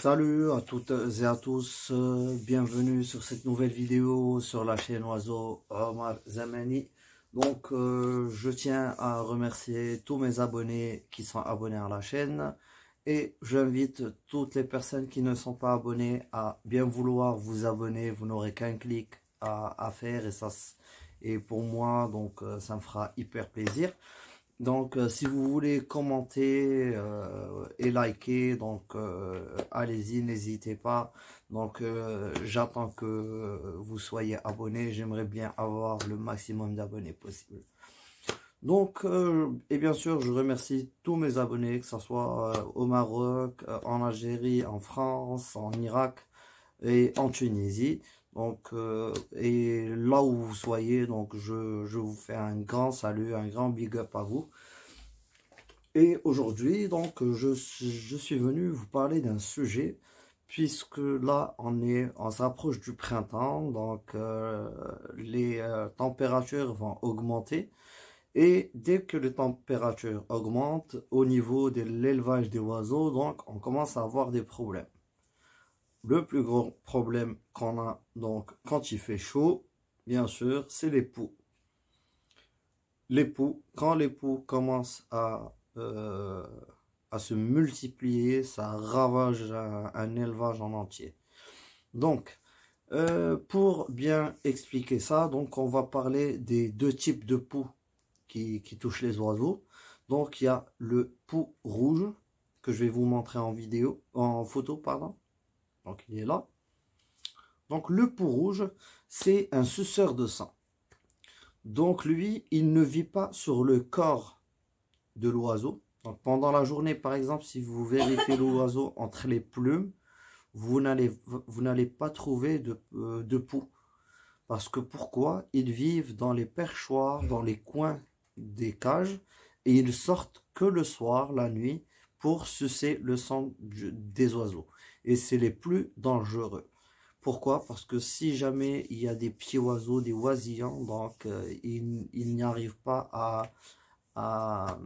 Salut à toutes et à tous, bienvenue sur cette nouvelle vidéo sur la chaîne Oiseau Omar Zamani. Donc je tiens à remercier tous mes abonnés qui sont abonnés à la chaîne et j'invite toutes les personnes qui ne sont pas abonnées à bien vouloir vous abonner. Vous n'aurez qu'un clic à faire et pour moi donc ça me fera hyper plaisir. Donc si vous voulez commenter et liker, donc allez-y, n'hésitez pas. Donc j'attends que vous soyez abonnés, j'aimerais bien avoir le maximum d'abonnés possible. Donc et bien sûr je remercie tous mes abonnés, que ce soit au Maroc, en Algérie, en France, en Irak et en Tunisie. Donc et là où vous soyez, donc je vous fais un grand salut, un grand big up à vous. Et aujourd'hui donc je suis venu vous parler d'un sujet, puisque là on s'approche du printemps, donc les températures vont augmenter. Et dès que les températures augmentent au niveau de l'élevage des oiseaux, donc on commence à avoir des problèmes. Le plus gros problème qu'on a donc quand il fait chaud, bien sûr, c'est les poux. Les poux, quand les poux commencent à se multiplier, ça ravage un élevage en entier. Donc, pour bien expliquer ça, donc on va parler des deux types de poux qui touchent les oiseaux. Donc, il y a le poux rouge que je vais vous montrer en photo, pardon. Donc il est là. Donc le poux rouge, c'est un suceur de sang. Donc lui, il ne vit pas sur le corps de l'oiseau. Donc pendant la journée, par exemple, si vous vérifiez l'oiseau entre les plumes, vous n'allez pas trouver de poux. Parce que pourquoi? Ils vivent dans les perchoirs, dans les coins des cages, et ils sortent que le soir, la nuit, pour sucer le sang des oiseaux. Et c'est les plus dangereux. Pourquoi? Parce que si jamais il y a des petits oiseaux, des oisillons, donc ils n'y arrivent pas à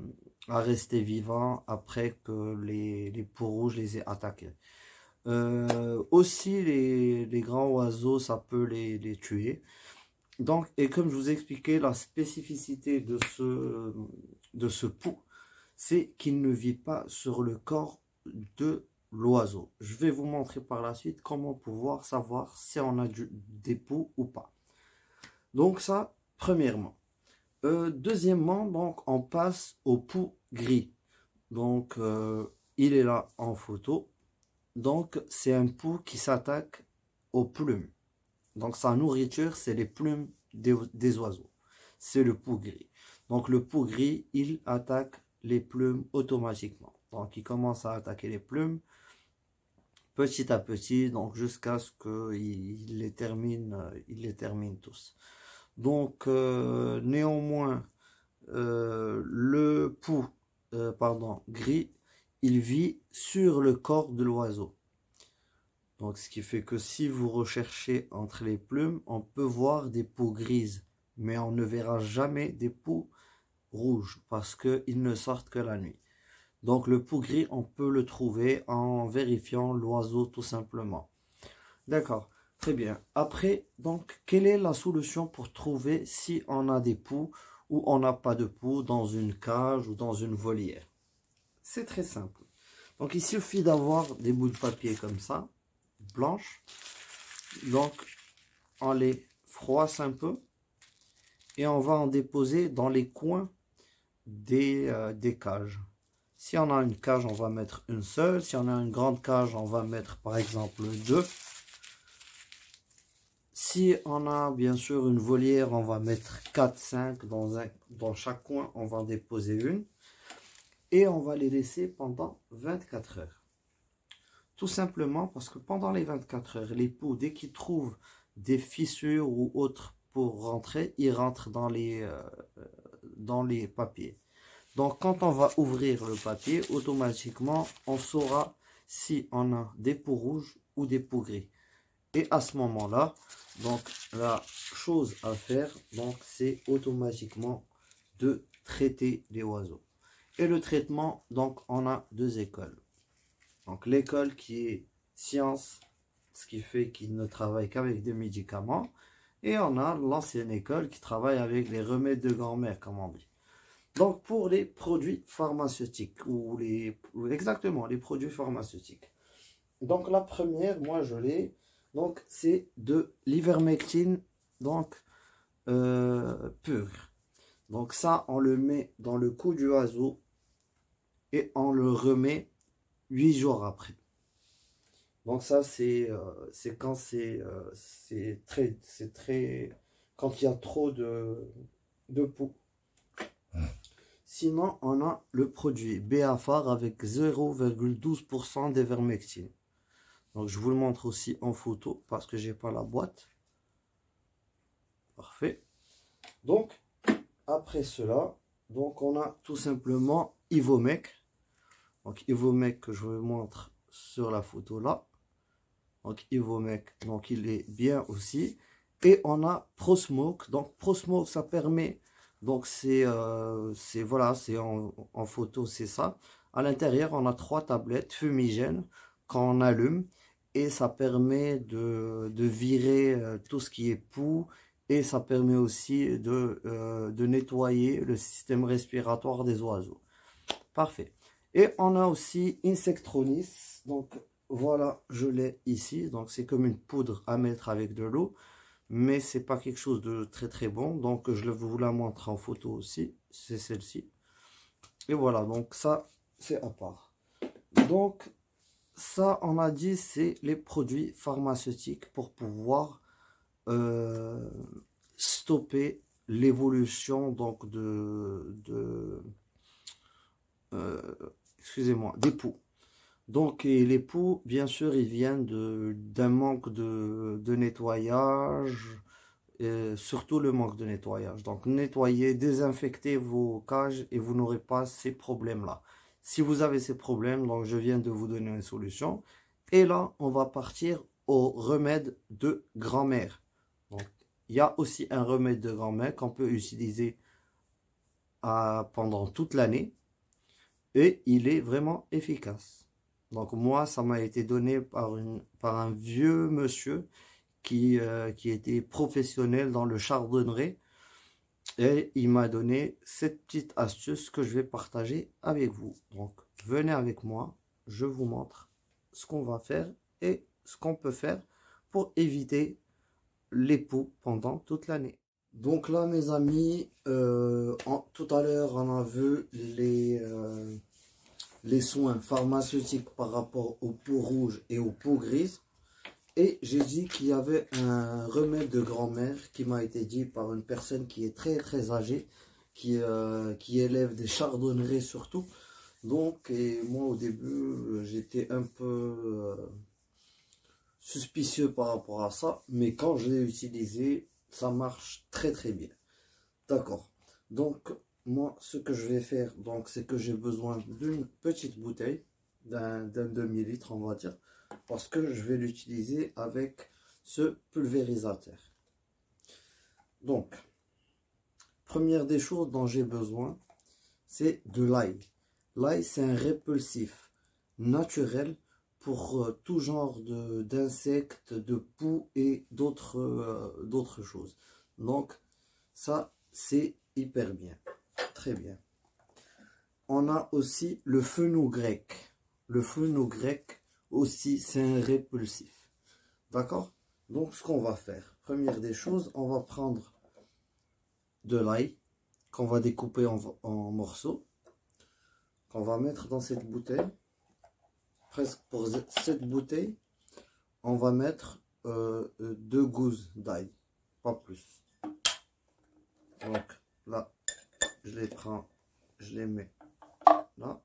rester vivants après que les poux rouges les aient attaqués. Aussi les grands oiseaux, ça peut les tuer. Donc, et comme je vous ai expliqué, la spécificité de ce poux, c'est qu'il ne vit pas sur le corps de l'oiseau. Je vais vous montrer par la suite comment pouvoir savoir si on a des poux ou pas. Donc ça, premièrement. Deuxièmement, donc on passe au poux gris. Donc il est là en photo. Donc c'est un poux qui s'attaque aux plumes. Donc sa nourriture, c'est les plumes des oiseaux. C'est le poux gris. Donc le poux gris, il attaque les plumes automatiquement. Donc il commence à attaquer les plumes petit à petit, donc jusqu'à ce qu'il les termine tous. Donc néanmoins, le poux gris, il vit sur le corps de l'oiseau. Donc ce qui fait que si vous recherchez entre les plumes, on peut voir des poux grises, mais on ne verra jamais des poux rouges parce qu'ils ne sortent que la nuit. Donc le poux gris, on peut le trouver en vérifiant l'oiseau tout simplement. D'accord, très bien. Après, donc, quelle est la solution pour trouver si on a des poux ou on n'a pas de poux dans une cage ou dans une volière? C'est très simple. Donc il suffit d'avoir des bouts de papier comme ça, blanches. Donc on les froisse un peu et on va en déposer dans les coins des cages. Si on a une cage, on va mettre une seule. Si on a une grande cage, on va mettre par exemple deux. Si on a bien sûr une volière, on va mettre 4-5 dans chaque coin, on va en déposer une. Et on va les laisser pendant 24 heures. Tout simplement parce que pendant les 24 heures, les poux, dès qu'ils trouvent des fissures ou autres pour rentrer, ils rentrent dans les papiers. Donc, quand on va ouvrir le papier, automatiquement, on saura si on a des poux rouges ou des poux gris. Et à ce moment-là, donc, la chose à faire, donc, c'est automatiquement de traiter les oiseaux. Et le traitement, donc, on a deux écoles. Donc, l'école qui est science, ce qui fait qu'il ne travaille qu'avec des médicaments. Et on a l'ancienne école qui travaille avec les remèdes de grand-mère, comme on dit. Donc, pour les produits pharmaceutiques, exactement, les produits pharmaceutiques. Donc, la première, moi, je l'ai. Donc, c'est de l'ivermectine, donc, pur. Donc, ça, on le met dans le cou du oiseau et on le remet 8 jours après. Donc, ça, c'est quand quand il y a trop de poux. Sinon, on a le produit Beafar avec 0,12% d'ivermectine. Donc, je vous le montre aussi en photo parce que j'ai pas la boîte. Parfait. Donc, après cela, donc on a tout simplement Ivomec. Donc, Ivomec que je vous montre sur la photo là. Donc, Ivomec, donc il est bien aussi. Et on a ProSmoke. Donc, ProSmoke, ça permet... Donc, voilà, c'est en photo, c'est ça. À l'intérieur, on a 3 tablettes fumigènes qu'on allume. Et ça permet de virer tout ce qui est poux. Et ça permet aussi de nettoyer le système respiratoire des oiseaux. Parfait. Et on a aussi Insectronis. Donc, voilà, je l'ai ici. Donc, c'est comme une poudre à mettre avec de l'eau. Mais c'est pas quelque chose de très très bon. Donc, je vais vous la montrer en photo aussi. C'est celle-ci. Et voilà, donc ça, c'est à part. Donc, ça, on a dit, c'est les produits pharmaceutiques pour pouvoir stopper l'évolution donc excusez-moi, des poux. Donc, et les poux, bien sûr, ils viennent d'un manque de nettoyage, surtout le manque de nettoyage. Donc, nettoyez, désinfectez vos cages et vous n'aurez pas ces problèmes-là. Si vous avez ces problèmes, donc je viens de vous donner une solution. Et là, on va partir au remède de grand-mère. Donc, il y a aussi un remède de grand-mère qu'on peut utiliser pendant toute l'année. Et il est vraiment efficace. Donc moi, ça m'a été donné par un vieux monsieur qui était professionnel dans le chardonneret. Et il m'a donné cette petite astuce que je vais partager avec vous. Donc venez avec moi, je vous montre ce qu'on va faire et ce qu'on peut faire pour éviter les poux pendant toute l'année. Donc là, mes amis, tout à l'heure, on a vu les soins pharmaceutiques par rapport aux peaux rouges et aux peaux grises. Et j'ai dit qu'il y avait un remède de grand-mère qui m'a été dit par une personne qui est très très âgée, qui élève des chardonnerets surtout. Donc, et moi au début, j'étais un peu suspicieux par rapport à ça, mais quand je l'ai utilisé, ça marche très très bien. D'accord. Donc, moi, ce que je vais faire, donc, c'est que j'ai besoin d'une petite bouteille, d'un demi-litre, on va dire, parce que je vais l'utiliser avec ce pulvérisateur. Donc, première des choses dont j'ai besoin, c'est de l'ail. L'ail, c'est un répulsif naturel pour tout genre d'insectes, de poux et d'autres choses. Donc, ça, c'est hyper bien. Très bien. On a aussi le fenugrec. Le fenugrec aussi, c'est un répulsif. D'accord? Donc, ce qu'on va faire, première des choses, on va prendre de l'ail qu'on va découper en morceaux, qu'on va mettre dans cette bouteille. Presque pour cette bouteille, on va mettre 2 gousses d'ail, pas plus. Donc là, je les prends, je les mets là.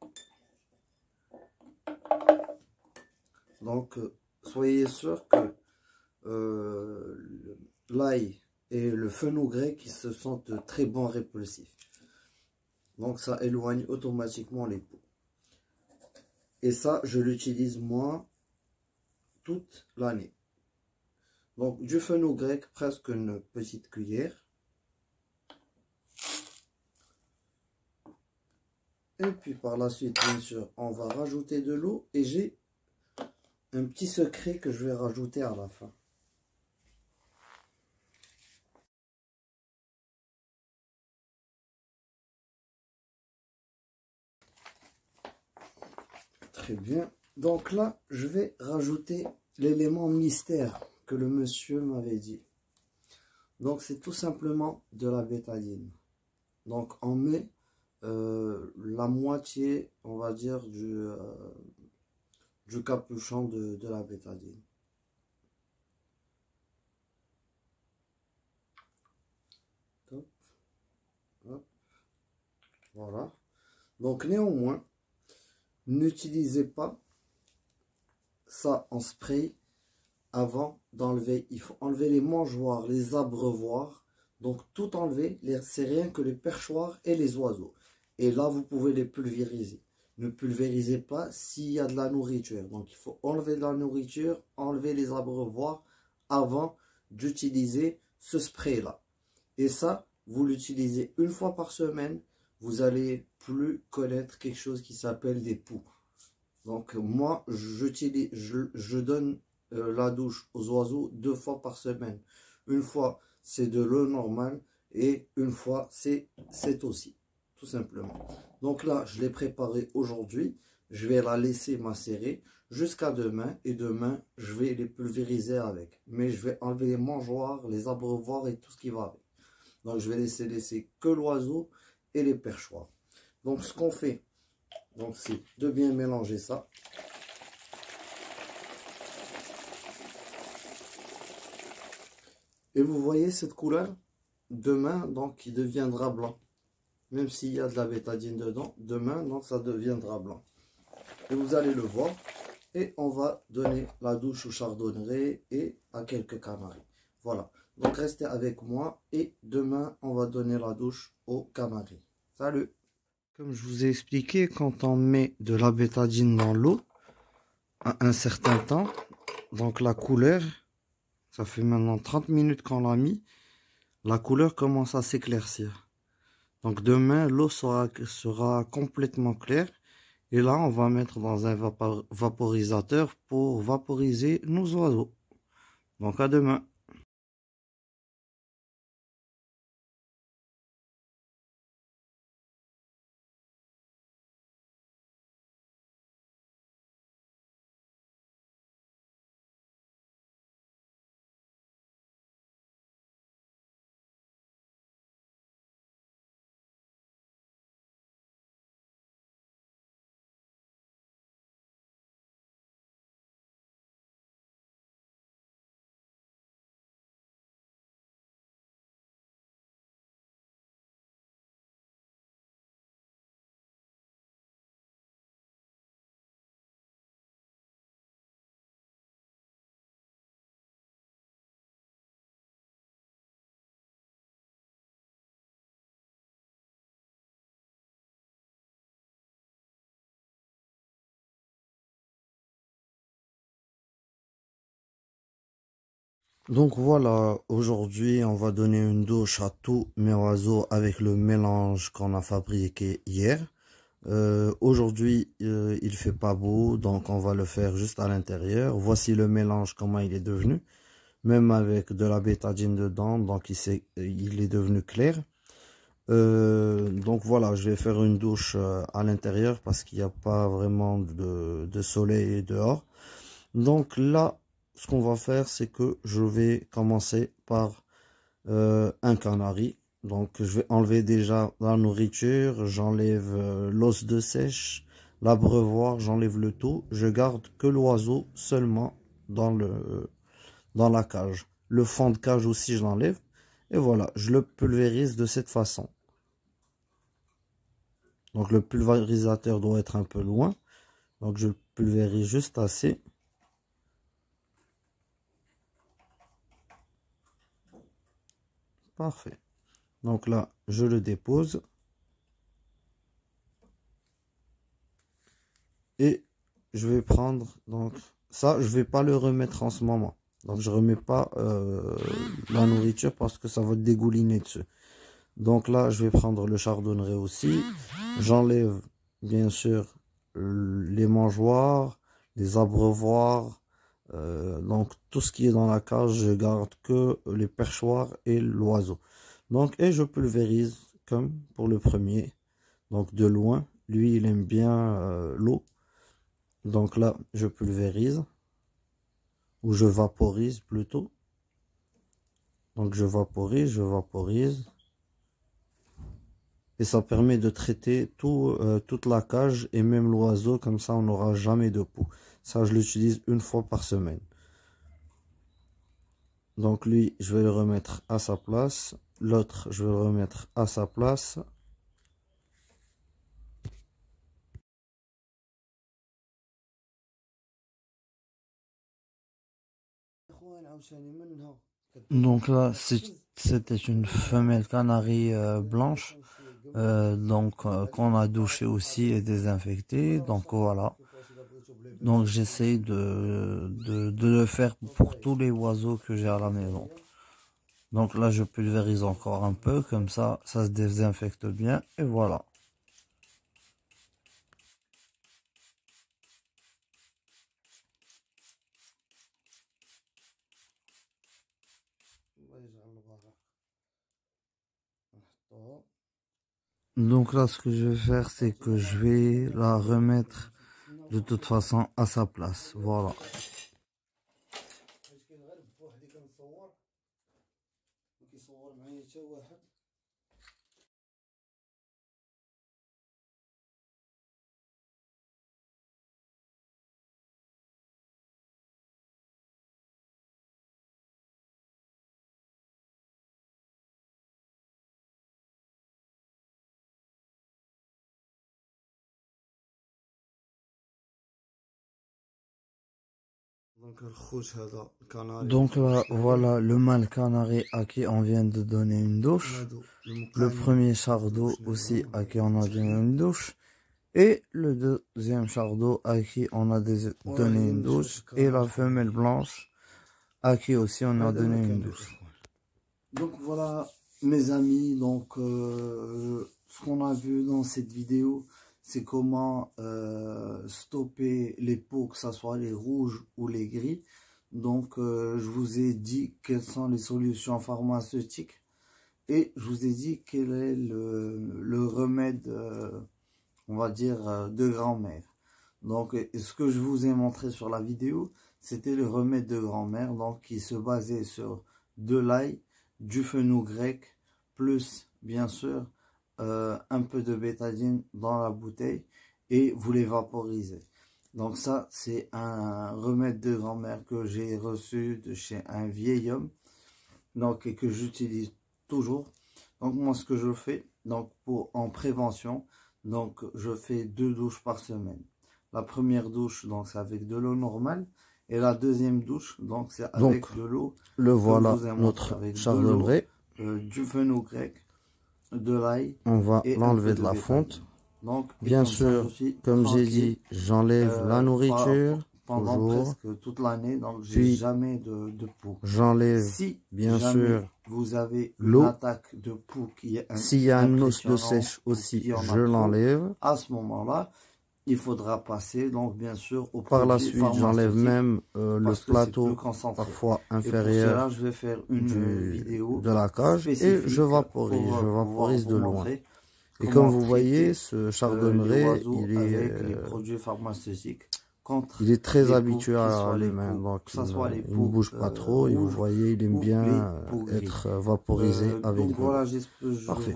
Donc, soyez sûr que l'ail et le fenugrec qui se sont de très bons répulsifs. Donc, ça éloigne automatiquement les poux. Et ça, je l'utilise moi toute l'année. Donc, du fenugrec, presque une petite cuillère. Et puis par la suite, bien sûr, on va rajouter de l'eau. Et j'ai un petit secret que je vais rajouter à la fin. Très bien. Donc là, je vais rajouter l'élément mystère que le monsieur m'avait dit. Donc c'est tout simplement de la bétadine. Donc on met la moitié, on va dire, du capuchon de la bétadine. Hop, hop, voilà. Donc néanmoins, n'utilisez pas ça en spray avant d'enlever. Il faut enlever les mangeoires, les abreuvoirs. Donc tout enlever, c'est rien que les perchoirs et les oiseaux. Et là, vous pouvez les pulvériser. Ne pulvérisez pas s'il y a de la nourriture. Donc il faut enlever de la nourriture, enlever les abreuvoirs avant d'utiliser ce spray-là. Et ça, vous l'utilisez une fois par semaine. Vous allez plus connaître quelque chose qui s'appelle des poux. Donc moi, je donne la douche aux oiseaux 2 fois par semaine. Une fois, c'est de l'eau normale et une fois, c'est aussi, tout simplement. Donc là, je l'ai préparé aujourd'hui. Je vais la laisser macérer jusqu'à demain. Et demain, je vais les pulvériser avec. Mais je vais enlever les mangeoires, les abreuvoirs et tout ce qui va avec. Donc je vais laisser que l'oiseau et les perchoirs. Donc ce qu'on fait, c'est de bien mélanger ça. Et vous voyez cette couleur, demain, donc il deviendra blanc. Même s'il y a de la bétadine dedans, demain, donc ça deviendra blanc. Et vous allez le voir. Et on va donner la douche au chardonneret et à quelques canaris. Voilà. Donc restez avec moi et demain, on va donner la douche aux canaris. Salut! Comme je vous ai expliqué, quand on met de la bétadine dans l'eau, à un certain temps, donc la couleur, ça fait maintenant 30 minutes qu'on l'a mis, la couleur commence à s'éclaircir. Donc demain, l'eau sera complètement claire. Et là, on va mettre dans un vaporisateur pour vaporiser nos oiseaux. Donc à demain. Donc voilà, aujourd'hui on va donner une douche à tous mes oiseaux avec le mélange qu'on a fabriqué hier. Aujourd'hui il fait pas beau, donc on va le faire juste à l'intérieur. Voici le mélange, comment il est devenu. Même avec de la bétadine dedans, donc il est devenu clair. Donc voilà, je vais faire une douche à l'intérieur parce qu'il n'y a pas vraiment de soleil dehors. Donc là, ce qu'on va faire, c'est que je vais commencer par un canari. Donc je vais enlever déjà la nourriture, j'enlève l'os de sèche, l'abreuvoir, j'enlève le tout. Je garde que l'oiseau seulement dans la cage. Le fond de cage aussi, je l'enlève. Et voilà, je le pulvérise de cette façon. Donc le pulvérisateur doit être un peu loin. Donc je le pulvérise juste assez. Parfait. Donc là, je le dépose. Et je vais prendre, donc ça, je vais pas le remettre en ce moment. Donc je remets pas la nourriture parce que ça va dégouliner dessus. Donc là, je vais prendre le chardonneret aussi. J'enlève bien sûr les mangeoires, les abreuvoirs. Donc tout ce qui est dans la cage, je garde que les perchoirs et l'oiseau. Donc, et je pulvérise comme pour le premier. Donc de loin, lui il aime bien l'eau. Donc là, je pulvérise. Ou je vaporise plutôt. Donc je vaporise. Et ça permet de traiter toute la cage et même l'oiseau, comme ça on n'aura jamais de poux. Ça je l'utilise une fois par semaine. Donc lui, je vais le remettre à sa place. L'autre, je vais le remettre à sa place. Donc là, c'était une femelle canarie blanche. Qu'on a douché aussi et désinfecté. Donc voilà. Donc j'essaie de le faire pour tous les oiseaux que j'ai à la maison. Donc là, je pulvérise encore un peu, comme ça se désinfecte bien. Et voilà. Donc là, ce que je vais faire, c'est que je vais la remettre de toute façon à sa place. Voilà. Donc là, voilà le mâle canari à qui on vient de donner une douche. Le premier char d'eau aussi à qui on a donné une douche. Et le deuxième char d'eau à qui on a donné une douche. Et la femelle blanche à qui aussi on a donné une douche. Donc voilà mes amis, donc ce qu'on a vu dans cette vidéo, c'est comment stopper les poux, que ce soit les rouges ou les gris. Donc je vous ai dit quelles sont les solutions pharmaceutiques et je vous ai dit quel est le remède, on va dire, de grand-mère. Donc ce que je vous ai montré sur la vidéo, c'était le remède de grand-mère, donc qui se basait sur de l'ail, du fenugrec, plus bien sûr un peu de bétadine dans la bouteille et vous les vaporisez. Donc ça, c'est un remède de grand-mère que j'ai reçu de chez un vieil homme, donc et que j'utilise toujours. Donc moi, ce que je fais, donc en prévention, donc je fais 2 douches par semaine. La première douche, donc c'est avec de l'eau normale, et la deuxième douche, donc c'est avec de l'eau. Le voilà, notre chardonneret, du fenugrec, de l'ail. On va l'enlever de la fonte. Donc, bien sûr, comme j'ai dit, j'enlève la nourriture pendant presque toute l'année, donc j'ai jamais de poux. J'enlève, si bien sûr, vous avez une attaque de poux qui est s'il y a un os de sèche aussi, je l'enlève. À ce moment-là, il faudra passer, donc bien sûr, au par la suite, j'enlève même le plateau parfois inférieur. Pour cela, je vais faire une vidéo de la cage et je vaporise de loin. Et comme vous voyez, ce chardonneret, il est très habitué à les mains, donc il ne bouge pas trop. Et vous voyez, il aime bien être vaporisé avec de l'eau. Parfait.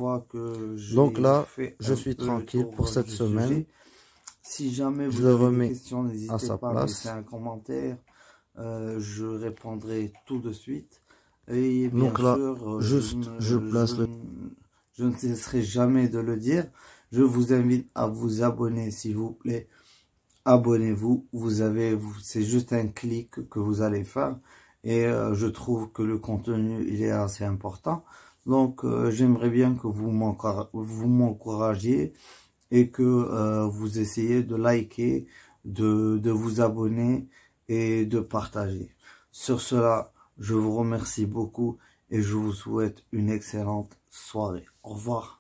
Donc là, je suis tranquille pour cette semaine. Si jamais vous avez des questions, n'hésitez pas à laisser un commentaire. Je répondrai tout de suite. Et bien sûr, je ne cesserai jamais de le dire. Je vous invite à vous abonner, s'il vous plaît. Abonnez-vous. C'est juste un clic que vous allez faire. Et je trouve que le contenu, il est assez important. Donc, j'aimerais bien que vous m'encouragiez et que vous essayez de liker, de vous abonner et de partager. Sur cela, je vous remercie beaucoup et je vous souhaite une excellente soirée. Au revoir.